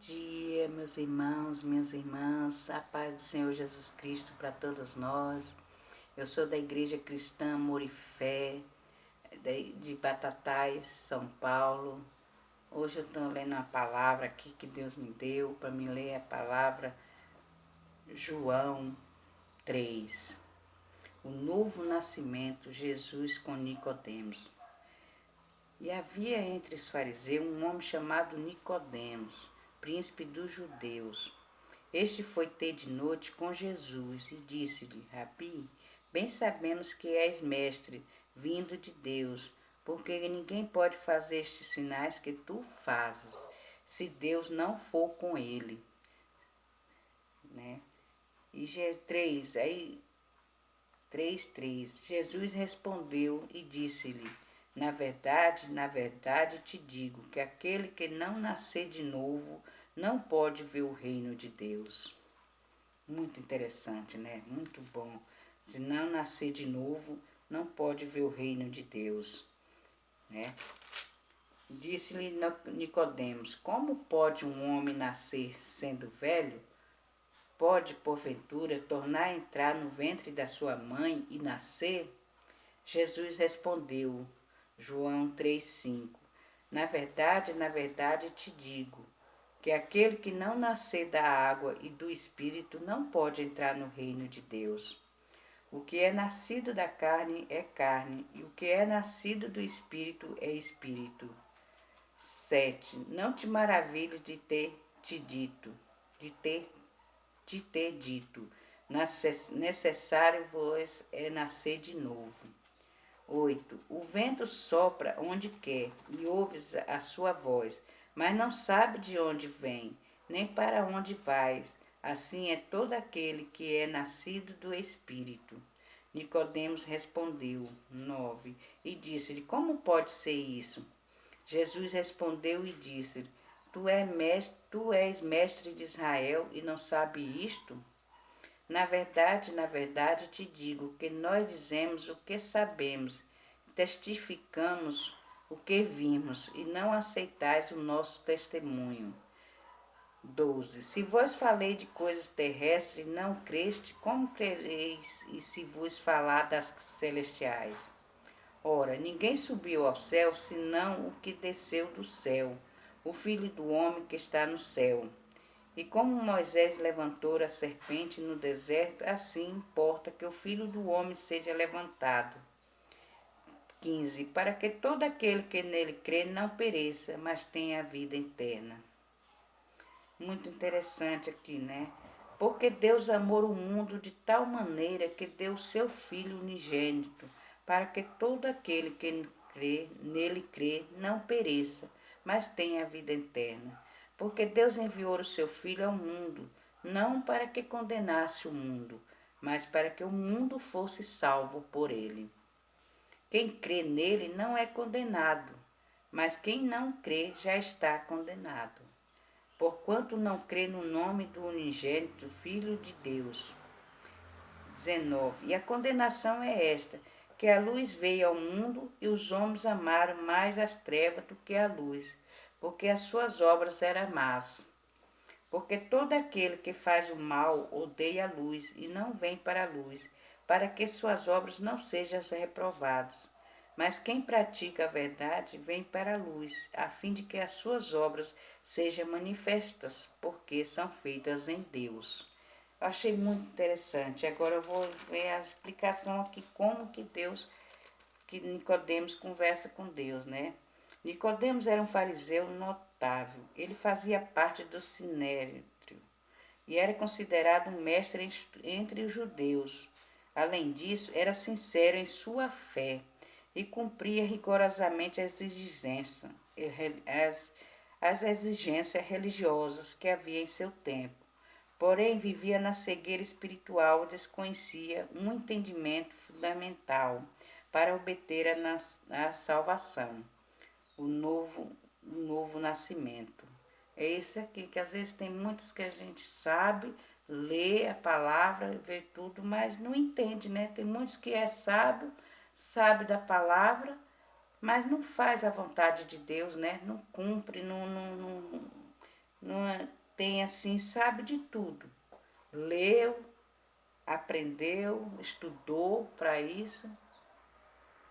Dia, meus irmãos, minhas irmãs, a paz do Senhor Jesus Cristo para todas nós. Eu sou da Igreja Cristã Amor e Fé, de Batatais, São Paulo. Hoje eu estou lendo uma palavra aqui que Deus me deu para me ler a palavra João 3. O novo nascimento, Jesus com Nicodemos. E havia entre os fariseus um homem chamado Nicodemos, príncipe dos judeus. Este foi ter de noite com Jesus e disse-lhe: Rabi, bem sabemos que és mestre, vindo de Deus, porque ninguém pode fazer estes sinais que tu fazes, se Deus não for com ele. Né? E 3, aí 3:3. Jesus respondeu e disse-lhe: na verdade te digo que aquele que não nascer de novo não pode ver o reino de Deus. Muito interessante, né? Muito bom. Se não nascer de novo, não pode ver o reino de Deus, né? Disse-lhe Nicodemos: Como pode um homem nascer sendo velho? Pode, porventura, tornar a entrar no ventre da sua mãe e nascer? Jesus respondeu, João 3,5: na verdade te digo, que aquele que não nascer da água e do Espírito não pode entrar no reino de Deus. O que é nascido da carne é carne, e o que é nascido do Espírito é Espírito. 7. Não te maravilhes de ter te dito, de ter dito, necessário vos é nascer de novo. 8. O vento sopra onde quer e ouves a sua voz, mas não sabe de onde vem, nem para onde vais. Assim é todo aquele que é nascido do Espírito. Nicodemos respondeu, 9, e disse-lhe: Como pode ser isso? Jesus respondeu e disse-lhe: Tu és mestre de Israel e não sabe isto? Na verdade te digo que nós dizemos o que sabemos, testificamos o que vimos, e não aceitais o nosso testemunho. 12. Se vos falei de coisas terrestres e não creste, como crereis e se vos falar das celestiais? Ora, ninguém subiu ao céu, senão o que desceu do céu, o Filho do homem que está no céu. E como Moisés levantou a serpente no deserto, assim importa que o Filho do homem seja levantado. 15. Para que todo aquele que nele crê não pereça, mas tenha a vida eterna. Muito interessante aqui, né? Porque Deus amou o mundo de tal maneira que deu seu Filho unigênito, para que todo aquele que nele crê, não pereça, mas tenha a vida eterna. Porque Deus enviou o seu Filho ao mundo, não para que condenasse o mundo, mas para que o mundo fosse salvo por ele. Quem crê nele não é condenado, mas quem não crê já está condenado, porquanto não crê no nome do unigênito Filho de Deus. 19. E a condenação é esta, que a luz veio ao mundo e os homens amaram mais as trevas do que a luz, porque as suas obras eram más. Porque todo aquele que faz o mal odeia a luz e não vem para a luz, para que suas obras não sejam reprovadas. Mas quem pratica a verdade vem para a luz, a fim de que as suas obras sejam manifestas, porque são feitas em Deus. Eu achei muito interessante. Agora eu vou ver a explicação aqui como que Nicodemos conversa com Deus, né? Nicodemos era um fariseu notável. Ele fazia parte do sinédrio e era considerado um mestre entre os judeus. Além disso, era sincero em sua fé e cumpria rigorosamente as exigências religiosas que havia em seu tempo. Porém, vivia na cegueira espiritual e desconhecia um entendimento fundamental para obter a salvação, o novo nascimento. É esse aqui, que às vezes tem muitos que a gente sabe, lê a palavra, vê tudo, mas não entende, né? Tem muitos que é sábio, sabe da palavra, mas não faz a vontade de Deus, né? Não cumpre, tem assim, sabe de tudo. Leu, aprendeu, estudou para isso,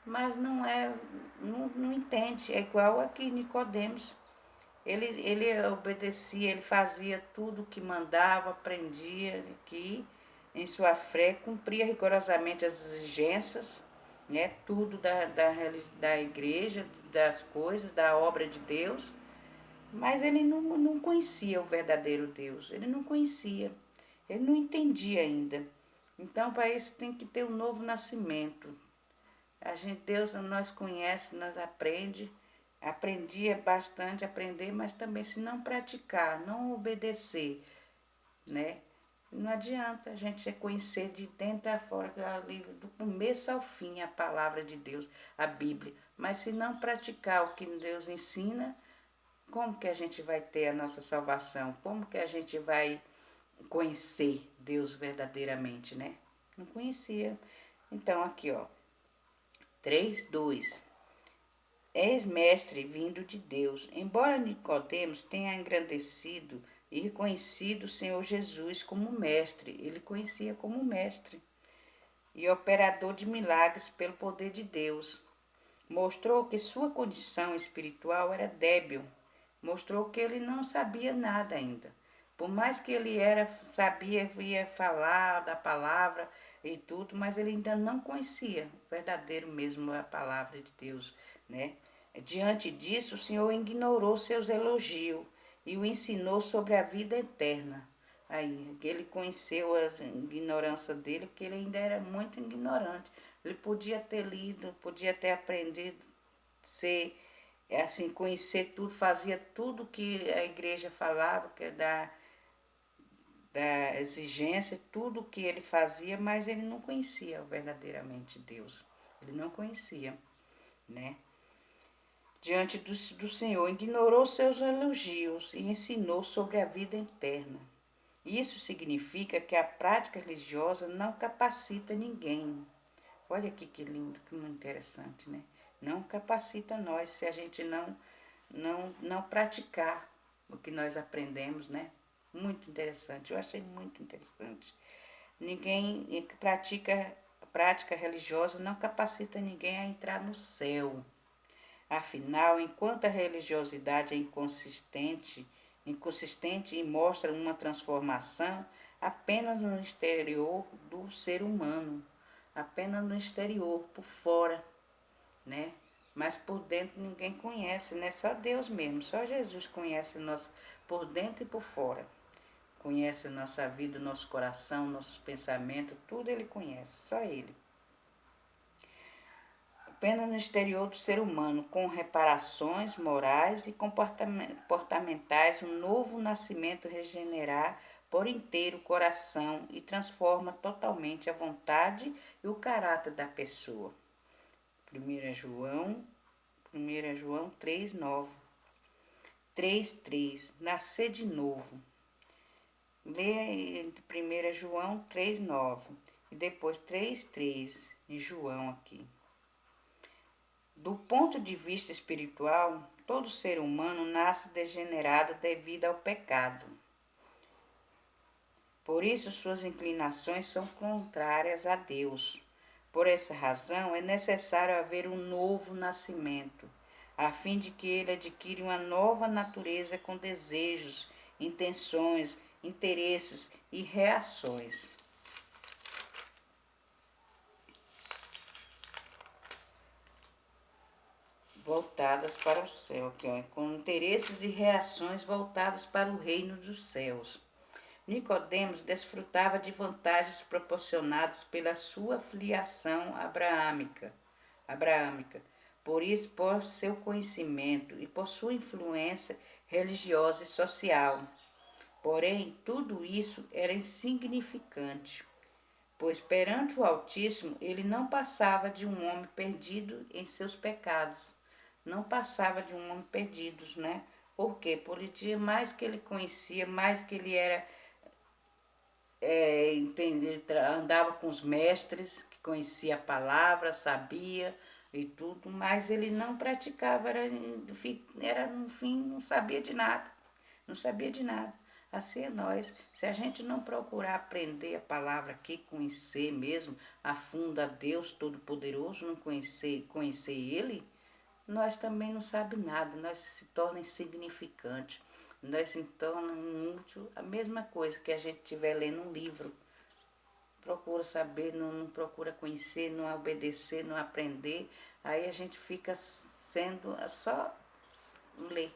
mas não entende. É igual aqui Nicodemos. Ele obedecia, ele fazia tudo o que mandava, aprendia aqui em sua fé, cumpria rigorosamente as exigências, né, tudo da igreja, das coisas, da obra de Deus, mas ele não conhecia o verdadeiro Deus, ele não conhecia, ele não entendia ainda. Então, para isso tem que ter um novo nascimento. A gente, Deus nós conhece, nós aprende, aprendia bastante, aprender, mas também se não praticar, não obedecer, né? Não adianta a gente conhecer de dentro a fora, do começo ao fim, a palavra de Deus, a Bíblia. Mas se não praticar o que Deus ensina, como que a gente vai ter a nossa salvação? Como que a gente vai conhecer Deus verdadeiramente, né? Não conhecia. Então, aqui, ó, 3:2. És mestre vindo de Deus. Embora Nicodemos tenha engrandecido e reconhecido o Senhor Jesus como mestre, ele conhecia como mestre e operador de milagres pelo poder de Deus. Mostrou que sua condição espiritual era débil. Mostrou que ele não sabia nada ainda. Por mais que ele sabia, ia falar da palavra e tudo, mas ele ainda não conhecia o verdadeiro mesmo a palavra de Deus, né? Diante disso, o Senhor ignorou seus elogios e o ensinou sobre a vida eterna. Aí, ele conheceu a ignorância dele, porque ele ainda era muito ignorante. Ele podia ter lido, podia ter aprendido, ser assim, conhecer tudo, fazia tudo que a igreja falava, que é da exigência, tudo que ele fazia, mas ele não conhecia verdadeiramente Deus. Ele não conhecia, né? Diante do Senhor, ignorou seus elogios e ensinou sobre a vida eterna. Isso significa que a prática religiosa não capacita ninguém. Olha aqui que lindo, que interessante, né? Não capacita nós se a gente não praticar o que nós aprendemos, né? Muito interessante, eu achei muito interessante. Ninguém que pratica prática religiosa não capacita ninguém a entrar no céu. Afinal, enquanto a religiosidade é inconsistente e mostra uma transformação apenas no exterior do ser humano, apenas no exterior, por fora, né? Mas por dentro ninguém conhece, né? Só Deus mesmo, só Jesus conhece nós por dentro e por fora. Conhece a nossa vida, nosso coração, nossos pensamentos, tudo ele conhece, só ele. Apenas no exterior do ser humano, com reparações morais e comportamentais, um novo nascimento regenerar por inteiro o coração e transforma totalmente a vontade e o caráter da pessoa. 1 João 3:9. 3:3. Nascer de novo. Lê entre 1 João 3:9 e depois 3:3 em João aqui. Do ponto de vista espiritual, todo ser humano nasce degenerado devido ao pecado. Por isso, suas inclinações são contrárias a Deus. Por essa razão, é necessário haver um novo nascimento, a fim de que ele adquira uma nova natureza com desejos, intenções, interesses e reações. Voltadas para o céu, aqui, ó, com interesses e reações voltadas para o reino dos céus. Nicodemos desfrutava de vantagens proporcionadas pela sua filiação abraâmica. Por isso, por seu conhecimento e por sua influência religiosa e social. Porém, tudo isso era insignificante, pois perante o Altíssimo ele não passava de um homem perdido em seus pecados. Não passava de um homem perdido, né? Por quê? Por mais que ele conhecia, mais que ele era andava com os mestres, que conhecia a palavra, sabia e tudo, mas ele não praticava, era no fim, não sabia de nada, não sabia de nada. Assim é nós. Se a gente não procurar aprender a palavra aqui, conhecer mesmo a fundo a Deus Todo-Poderoso, não conhecer Ele, nós também não sabemos nada, nós se torna insignificante, nós se torna inútil, a mesma coisa que a gente estiver lendo um livro. Procura saber, não procura conhecer, não obedecer, não aprender, aí a gente fica sendo só ler,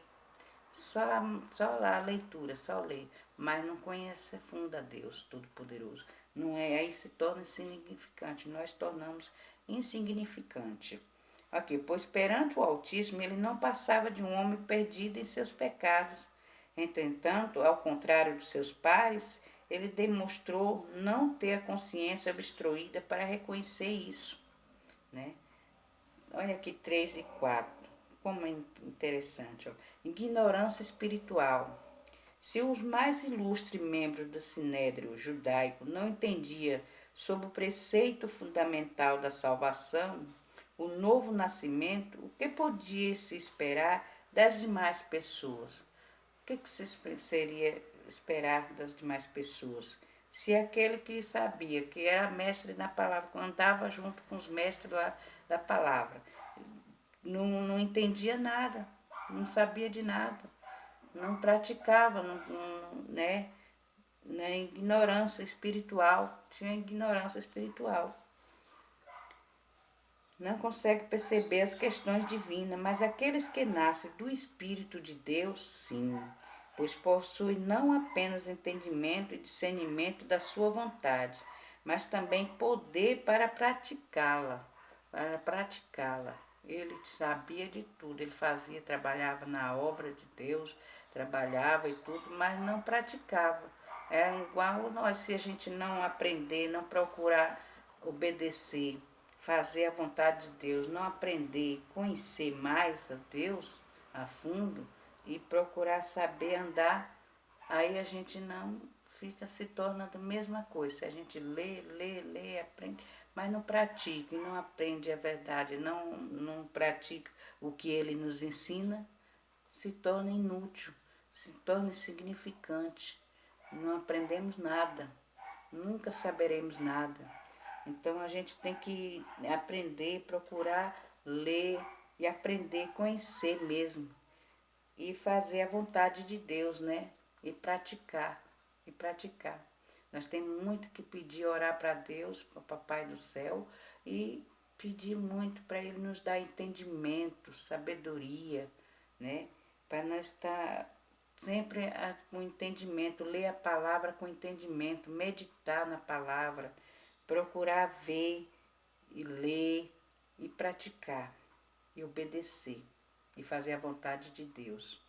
só, só lá a leitura, só ler, mas não conhece a fundo a Deus Todo-Poderoso. Não é, aí se torna insignificante, nós tornamos insignificante. Aqui, pois perante o Altíssimo ele não passava de um homem perdido em seus pecados. Entretanto, ao contrário dos seus pares, ele demonstrou não ter a consciência obstruída para reconhecer isso, né? Olha aqui 3 e 4, como é interessante. Ó. Ignorância espiritual. Se os mais ilustres membros do sinédrio judaico não entendiam sobre o preceito fundamental da salvação, o novo nascimento, o que podia se esperar das demais pessoas? O que se seria esperar das demais pessoas? Se aquele que sabia, que era mestre na palavra, andava junto com os mestres lá da palavra, não entendia nada, não sabia de nada, não praticava, né? Na ignorância espiritual, tinha ignorância espiritual. Não consegue perceber as questões divinas, mas aqueles que nascem do Espírito de Deus, sim, pois possuem não apenas entendimento e discernimento da sua vontade, mas também poder para praticá-la, Ele sabia de tudo, ele fazia, trabalhava na obra de Deus, trabalhava e tudo, mas não praticava. É igual nós, se a gente não aprender, não procurar obedecer, fazer a vontade de Deus, não aprender, conhecer mais a Deus a fundo e procurar saber andar, aí a gente não fica se tornando a mesma coisa. Se a gente lê, aprende, mas não pratica e não aprende a verdade, não pratica o que ele nos ensina, se torna inútil, se torna insignificante. Não aprendemos nada, nunca saberemos nada. Então a gente tem que aprender, procurar ler e aprender, conhecer mesmo. E fazer a vontade de Deus, né? E praticar, e praticar. Nós temos muito que pedir, orar para Deus, para o Papai do Céu, e pedir muito para Ele nos dar entendimento, sabedoria, né? Para nós estar sempre com entendimento, ler a palavra com entendimento, meditar na palavra, procurar ver e ler e praticar e obedecer e fazer a vontade de Deus.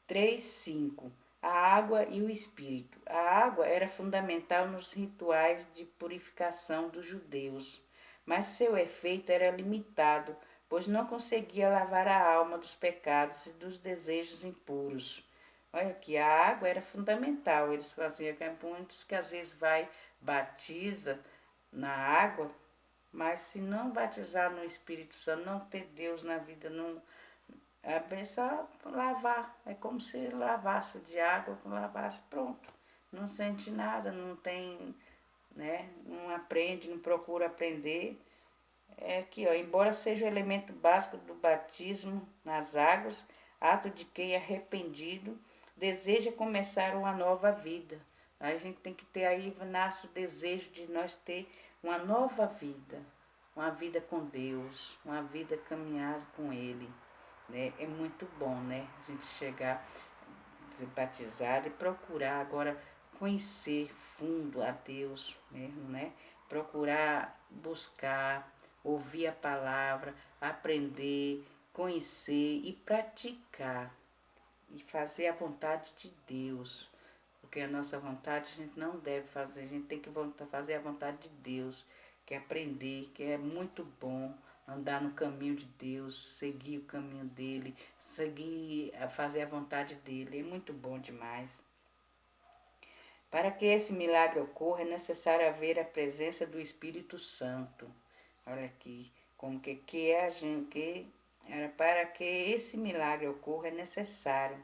3:5. A água e o espírito. A água era fundamental nos rituais de purificação dos judeus, mas seu efeito era limitado, pois não conseguia lavar a alma dos pecados e dos desejos impuros. Olha aqui, a água era fundamental, eles faziam, muitos que às vezes batiza na água, mas se não batizar no Espírito Santo, não ter Deus na vida, não é só lavar. É como se lavasse de água, lavasse, pronto. Não sente nada, não tem, né? Não aprende, não procura aprender. É aqui, ó, embora seja o elemento básico do batismo nas águas, ato de quem é arrependido deseja começar uma nova vida. A gente tem que ter aí, nasce o desejo de nós ter uma nova vida, uma vida com Deus, uma vida caminhar com Ele, né? É muito bom, né? A gente chegar, ser batizado e procurar agora conhecer fundo a Deus mesmo, né? Procurar buscar, ouvir a palavra, aprender, conhecer e praticar e fazer a vontade de Deus. Porque a nossa vontade a gente não deve fazer, a gente tem que fazer a vontade de Deus, que é aprender, que é muito bom andar no caminho de Deus, seguir o caminho dele, fazer a vontade dele, é muito bom demais. Para que esse milagre ocorra, é necessário haver a presença do Espírito Santo. Olha aqui, como que é a gente, para que esse milagre ocorra, é necessário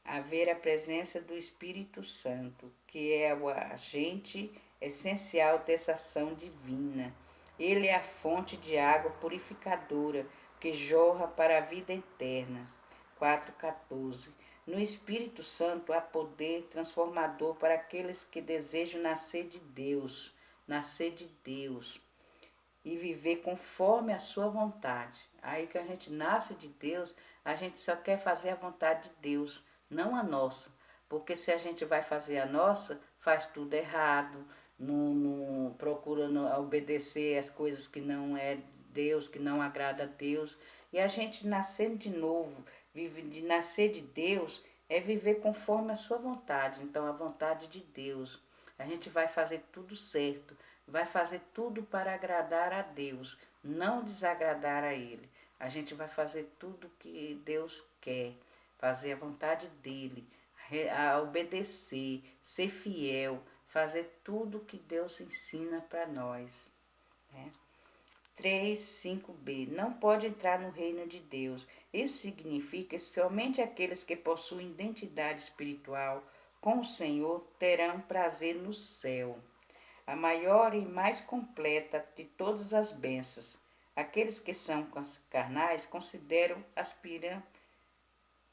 haver a presença do Espírito Santo, que é o agente essencial dessa ação divina. Ele é a fonte de água purificadora que jorra para a vida eterna. 4,14. No Espírito Santo há poder transformador para aqueles que desejam nascer de Deus e viver conforme a sua vontade. Aí que a gente nasce de Deus, a gente só quer fazer a vontade de Deus, não a nossa. Porque se a gente vai fazer a nossa, faz tudo errado, não procura obedecer as coisas que não é Deus, que não agrada a Deus. E a gente nascendo de novo, de nascer de Deus, é viver conforme a sua vontade. Então, a vontade de Deus. A gente vai fazer tudo certo, vai fazer tudo para agradar a Deus, não desagradar a Ele. A gente vai fazer tudo que Deus quer, fazer a vontade dEle, a obedecer, ser fiel, fazer tudo que Deus ensina para nós, né? 3,5b. Não pode entrar no reino de Deus. Isso significa que somente aqueles que possuem identidade espiritual com o Senhor terão prazer no céu, a maior e mais completa de todas as bênçãos. Aqueles que são carnais consideram, aspiram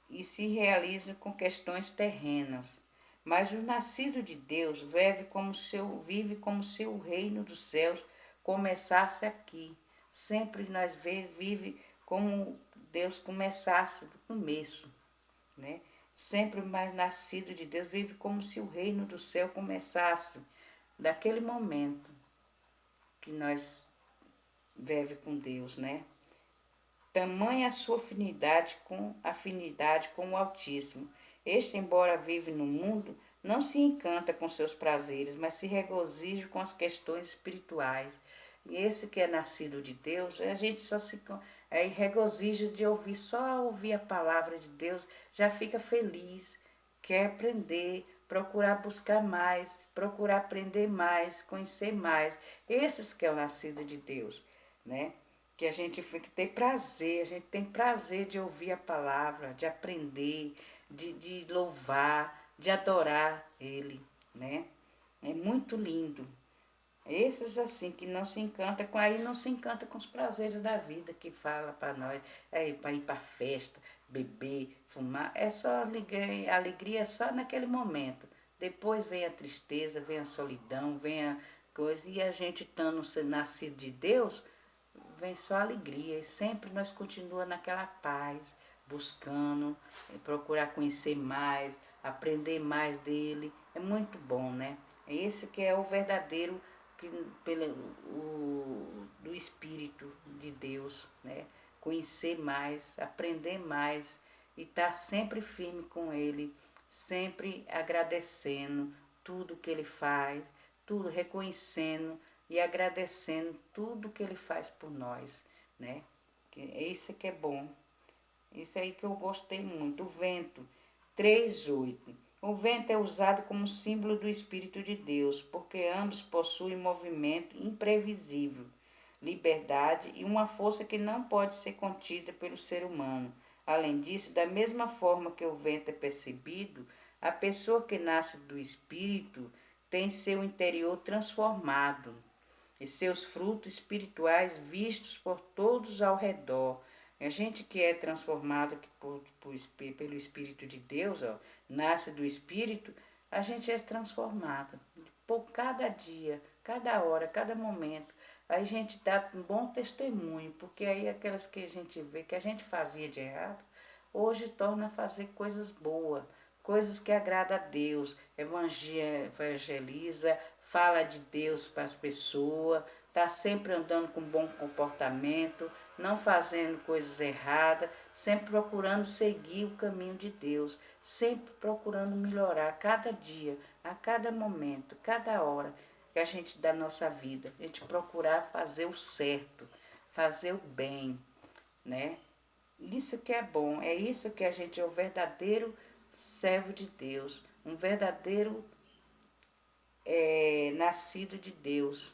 e se realizam com questões terrenas. Mas o nascido de Deus vive como se o reino dos céus começasse aqui. Sempre nós vive como Deus começasse do começo, né? Sempre o mais nascido de Deus vive como se o reino do céu começasse daquele momento que nós vive com Deus, né? Tamanha a sua afinidade com o Altíssimo. Este, embora vive no mundo, não se encanta com seus prazeres, mas se regozija com as questões espirituais. E esse que é nascido de Deus, a gente só se regozija de ouvir, só ouvir a palavra de Deus, já fica feliz, quer aprender, procurar buscar mais, procurar aprender mais, conhecer mais. Esses que é o nascido de Deus, né? Que a gente tem prazer, a gente tem prazer de ouvir a palavra, de aprender, de louvar, de adorar Ele, né? É muito lindo. Esses assim que não se encanta com aí não se encanta com os prazeres da vida que fala para nós, é para ir para festa, beber, fumar, é só alegria é só naquele momento. Depois vem a tristeza, vem a solidão, vem a coisa e a gente estando sendo nascido de Deus, vem só alegria e sempre nós continuamos naquela paz, buscando, procurar conhecer mais, aprender mais dele. É muito bom, né? É esse que é o verdadeiro do Espírito de Deus, né? Conhecer mais, aprender mais e estar sempre firme com ele, sempre agradecendo tudo que ele faz, tudo reconhecendo e agradecendo tudo que ele faz por nós, né? Isso que é bom. Isso aí que eu gostei muito. O vento, 3,8. O vento é usado como símbolo do Espírito de Deus, porque ambos possuem movimento imprevisível, liberdade e uma força que não pode ser contida pelo ser humano. Além disso, da mesma forma que o vento é percebido, a pessoa que nasce do Espírito tem seu interior transformado e seus frutos espirituais vistos por todos ao redor. A gente que é transformado pelo Espírito de Deus, ó, nasce do Espírito, a gente é transformado por cada dia, cada hora, cada momento. Aí a gente dá um bom testemunho, porque aí aquelas que a gente vê que a gente fazia de errado, hoje torna a fazer coisas boas, coisas que agradam a Deus, evangeliza, fala de Deus para as pessoas, está sempre andando com bom comportamento, não fazendo coisas erradas, sempre procurando seguir o caminho de Deus, sempre procurando melhorar cada dia, a cada momento, cada hora que a gente da nossa vida, a gente procurar fazer o certo, fazer o bem, né? Isso que é bom, é isso que a gente é o verdadeiro servo de Deus, um verdadeiro nascido de Deus.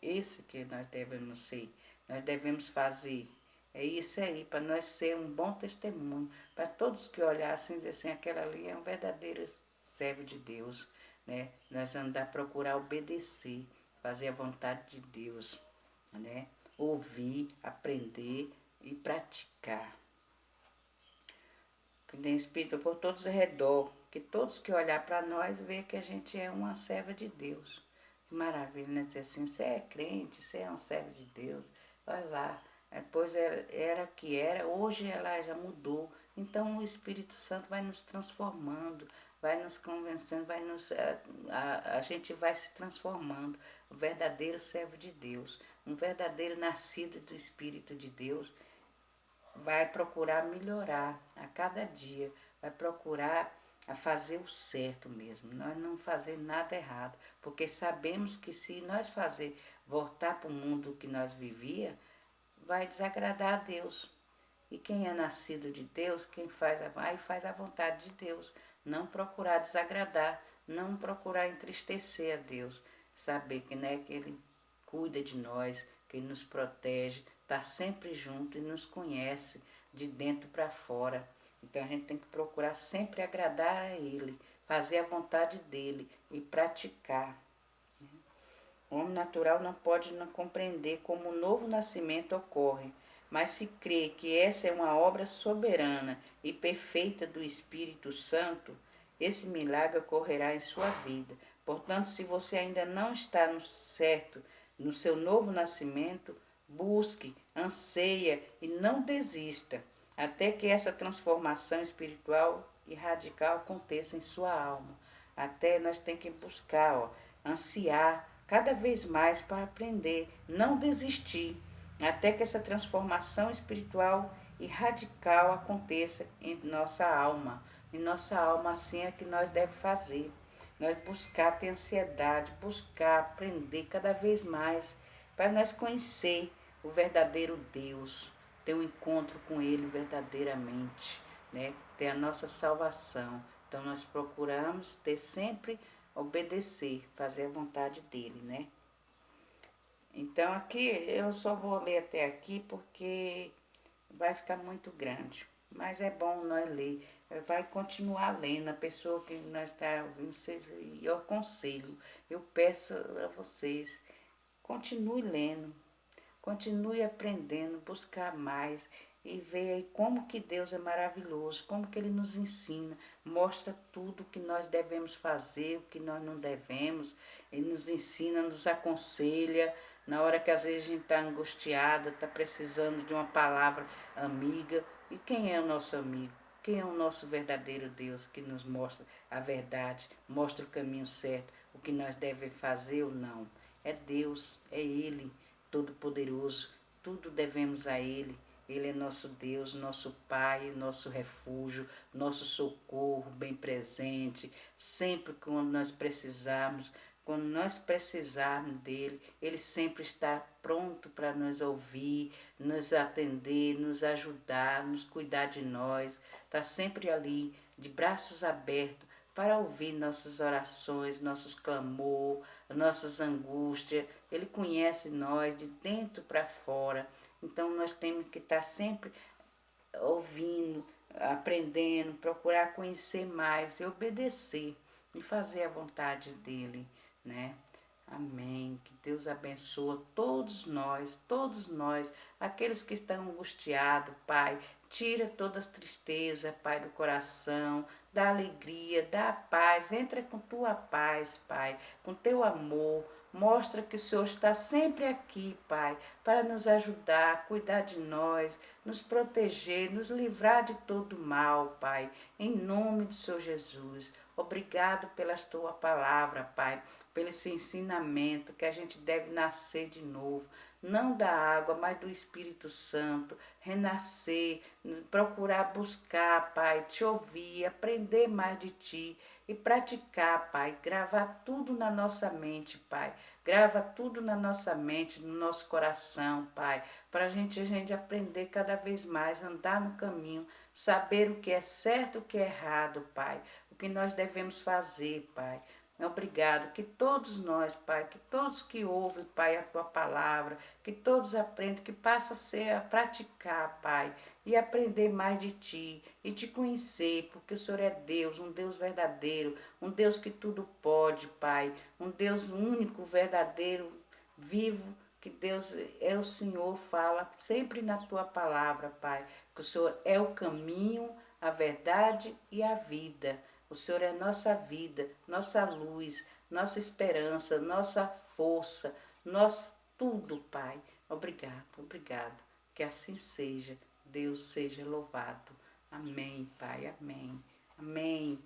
Esse que nós devemos ser, nós devemos fazer, É isso aí, para nós ser um bom testemunho, para todos que olhassem e dizer assim, aquela ali é um verdadeiro servo de Deus, né? Nós andar procurar obedecer, fazer a vontade de Deus, né? Ouvir, aprender e praticar. Que tem Espírito por todos ao redor, que todos que olhar para nós vê que a gente é uma serva de Deus. Que maravilha, né? Dizer assim, você é crente, você é um servo de Deus. Olha lá, depois era que era, hoje ela já mudou. Então o Espírito Santo vai nos transformando, vai nos convencendo, vai nos, a gente vai se transformando. O verdadeiro servo de Deus, um verdadeiro nascido do Espírito de Deus, vai procurar melhorar a cada dia, vai procurar a fazer o certo mesmo, nós não fazer nada errado, porque sabemos que se nós fazer voltar para o mundo que nós vivia, vai desagradar a Deus. E quem é nascido de Deus, quem faz a vontade de Deus, não procurar desagradar, não procurar entristecer a Deus, saber que, né, que Ele cuida de nós, que Ele nos protege, está sempre junto e nos conhece de dentro para fora. Então a gente tem que procurar sempre agradar a Ele, fazer a vontade dEle e praticar. O homem natural não pode não compreender como o novo nascimento ocorre, mas se crê que essa é uma obra soberana e perfeita do Espírito Santo, esse milagre ocorrerá em sua vida. Portanto, se você ainda não está no certo, no seu novo nascimento, busque, anseia e não desista, até que essa transformação espiritual e radical aconteça em sua alma. Até nós temos que buscar, ansiar cada vez mais para aprender, não desistir, até que essa transformação espiritual e radical aconteça em nossa alma. Em nossa alma, assim é que nós devemos fazer. Nós buscar ter ansiedade, buscar aprender cada vez mais, para nós conhecer o verdadeiro Deus, ter um encontro com Ele verdadeiramente, né? Ter a nossa salvação. Então nós procuramos ter sempre obedecer, fazer a vontade dele, né? Então aqui eu só vou ler até aqui porque vai ficar muito grande. Mas é bom nós ler. Vai continuar lendo. A pessoa que nós está ouvindo, eu aconselho, eu peço a vocês, continue lendo, continue aprendendo, buscar mais e ver aí como que Deus é maravilhoso, como que Ele nos ensina, mostra tudo o que nós devemos fazer, o que nós não devemos. Ele nos ensina, nos aconselha, na hora que às vezes a gente está angustiada, está precisando de uma palavra amiga. E quem é o nosso amigo? Quem é o nosso verdadeiro Deus que nos mostra a verdade, mostra o caminho certo, o que nós devemos fazer ou não? É Deus, é Ele, Todo-Poderoso, tudo devemos a Ele. Ele é nosso Deus, nosso Pai, nosso refúgio, nosso socorro bem presente, sempre quando nós precisarmos dele, ele sempre está pronto para nos ouvir, nos atender, nos ajudar, nos cuidar de nós, está sempre ali, de braços abertos, para ouvir nossas orações, nossos clamor, nossas angústias. Ele conhece nós de dentro para fora. Então nós temos que estar sempre ouvindo, aprendendo, procurar conhecer mais e obedecer e fazer a vontade dele, né? Amém. Que Deus abençoe todos nós, aqueles que estão angustiados, Pai. Tira toda a tristeza, Pai, do coração, dá alegria, dá paz. Entra com tua paz, Pai, com teu amor. Mostra que o Senhor está sempre aqui, Pai, para nos ajudar, cuidar de nós, nos proteger, nos livrar de todo mal, Pai, em nome do Senhor Jesus. Obrigado pela tua palavra, Pai, pelo esse ensinamento que a gente deve nascer de novo, não da água, mas do Espírito Santo, renascer, procurar buscar, Pai, te ouvir, aprender mais de ti e praticar, Pai, gravar tudo na nossa mente, Pai, grava tudo na nossa mente, no nosso coração, Pai, para a gente aprender cada vez mais, andar no caminho, saber o que é certo e o que é errado, Pai, o que nós devemos fazer, Pai. Obrigado, que todos nós, Pai, que todos que ouvem, Pai, a Tua palavra, que todos aprendam, que passa a praticar, Pai, e aprender mais de Ti, e Te conhecer, porque o Senhor é Deus, um Deus verdadeiro, um Deus que tudo pode, Pai, um Deus único, verdadeiro, vivo, que Deus é o Senhor, fala sempre na Tua palavra, Pai, que o Senhor é o caminho, a verdade e a vida. O Senhor é nossa vida, nossa luz, nossa esperança, nossa força, nosso tudo, Pai. Obrigado, obrigado. Que assim seja. Deus seja louvado. Amém, Pai. Amém. Amém.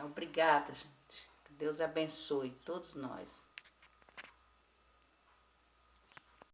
Obrigada, gente. Que Deus abençoe todos nós.